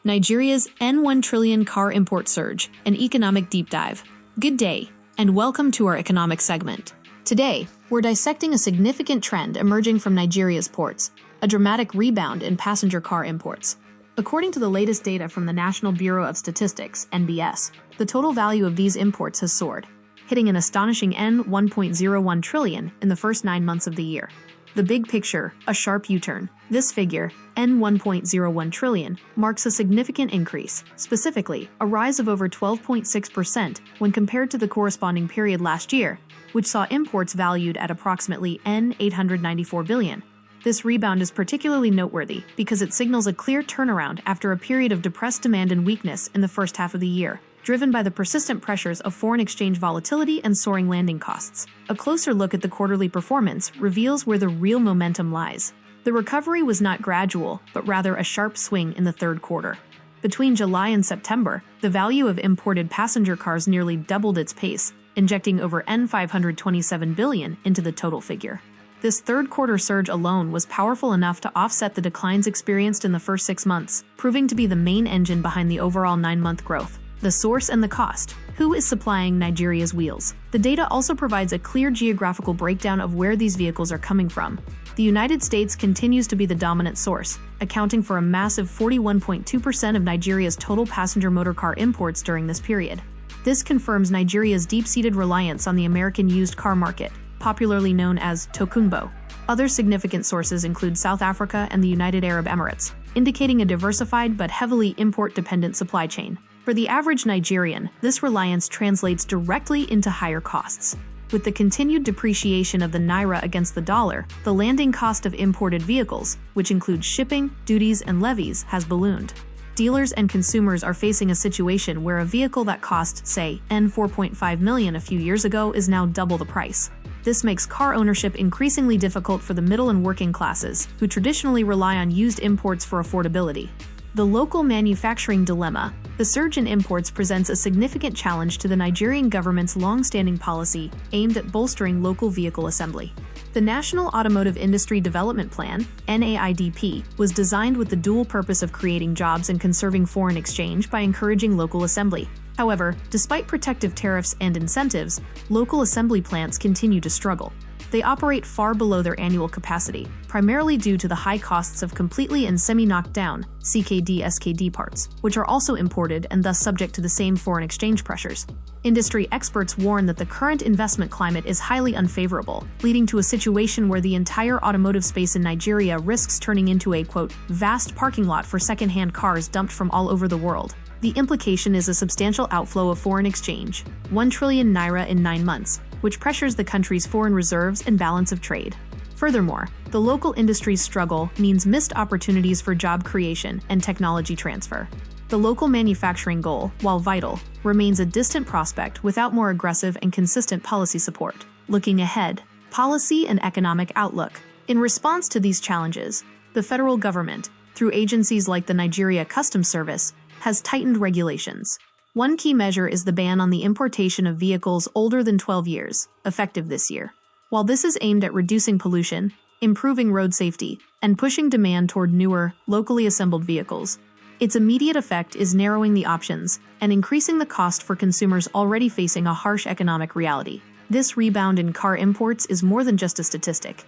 Nigeria's N1 trillion car import surge, an economic deep dive. Good day, and welcome to our economic segment. Today, we're dissecting a significant trend emerging from Nigeria's ports, a dramatic rebound in passenger car imports. According to the latest data from the National Bureau of Statistics, NBS, the total value of these imports has soared, hitting an astonishing N1.01 trillion in the first 9 months of the year. The big picture, a sharp U-turn. This figure, N1.01 trillion, marks a significant increase, specifically, a rise of over 12.6% when compared to the corresponding period last year, which saw imports valued at approximately N894 billion. This rebound is particularly noteworthy because it signals a clear turnaround after a period of depressed demand and weakness in the first half of the year, driven by the persistent pressures of foreign exchange volatility and soaring landing costs. A closer look at the quarterly performance reveals where the real momentum lies. The recovery was not gradual, but rather a sharp swing in the third quarter. Between July and September, the value of imported passenger cars nearly doubled its pace, injecting over N527 billion into the total figure. This third quarter surge alone was powerful enough to offset the declines experienced in the first 6 months, proving to be the main engine behind the overall 9-month growth. The source and the cost. Who is supplying Nigeria's wheels? The data also provides a clear geographical breakdown of where these vehicles are coming from. The United States continues to be the dominant source, accounting for a massive 41.2% of Nigeria's total passenger motor car imports during this period. This confirms Nigeria's deep-seated reliance on the American used car market, popularly known as Tokunbo. Other significant sources include South Africa and the United Arab Emirates, indicating a diversified but heavily import-dependent supply chain. For the average Nigerian, this reliance translates directly into higher costs. With the continued depreciation of the naira against the dollar, the landing cost of imported vehicles, which includes shipping, duties, and levies, has ballooned. Dealers and consumers are facing a situation where a vehicle that cost, say, N4.5 million a few years ago is now double the price. This makes car ownership increasingly difficult for the middle and working classes, who traditionally rely on used imports for affordability. The local manufacturing dilemma. The surge in imports presents a significant challenge to the Nigerian government's long-standing policy aimed at bolstering local vehicle assembly. The National Automotive Industry Development Plan, NAIDP, was designed with the dual purpose of creating jobs and conserving foreign exchange by encouraging local assembly. However, despite protective tariffs and incentives, local assembly plants continue to struggle. They operate far below their annual capacity, primarily due to the high costs of completely and semi-knocked-down CKD/SKD parts, which are also imported and thus subject to the same foreign exchange pressures. Industry experts warn that the current investment climate is highly unfavorable, leading to a situation where the entire automotive space in Nigeria risks turning into a, quote, vast parking lot for second-hand cars dumped from all over the world. The implication is a substantial outflow of foreign exchange, 1 trillion naira in 9 months, which pressures the country's foreign reserves and balance of trade. Furthermore, the local industry's struggle means missed opportunities for job creation and technology transfer. The local manufacturing goal, while vital, remains a distant prospect without more aggressive and consistent policy support. Looking ahead, policy and economic outlook. In response to these challenges, the federal government, through agencies like the Nigeria Customs Service, has tightened regulations. One key measure is the ban on the importation of vehicles older than 12 years, effective this year. While this is aimed at reducing pollution, improving road safety, and pushing demand toward newer, locally assembled vehicles, its immediate effect is narrowing the options and increasing the cost for consumers already facing a harsh economic reality. This rebound in car imports is more than just a statistic.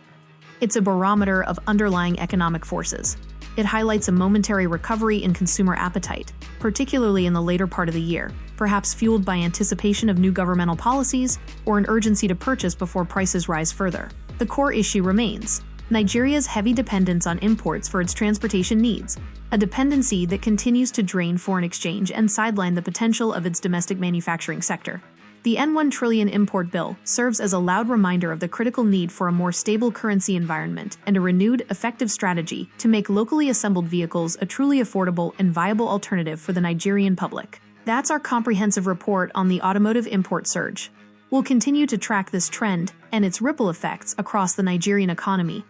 It's a barometer of underlying economic forces. It highlights a momentary recovery in consumer appetite, particularly in the later part of the year, perhaps fueled by anticipation of new governmental policies or an urgency to purchase before prices rise further. The core issue remains Nigeria's heavy dependence on imports for its transportation needs, a dependency that continues to drain foreign exchange and sideline the potential of its domestic manufacturing sector. The N1 trillion import bill serves as a loud reminder of the critical need for a more stable currency environment and a renewed, effective strategy to make locally assembled vehicles a truly affordable and viable alternative for the Nigerian public. That's our comprehensive report on the automotive import surge. We'll continue to track this trend and its ripple effects across the Nigerian economy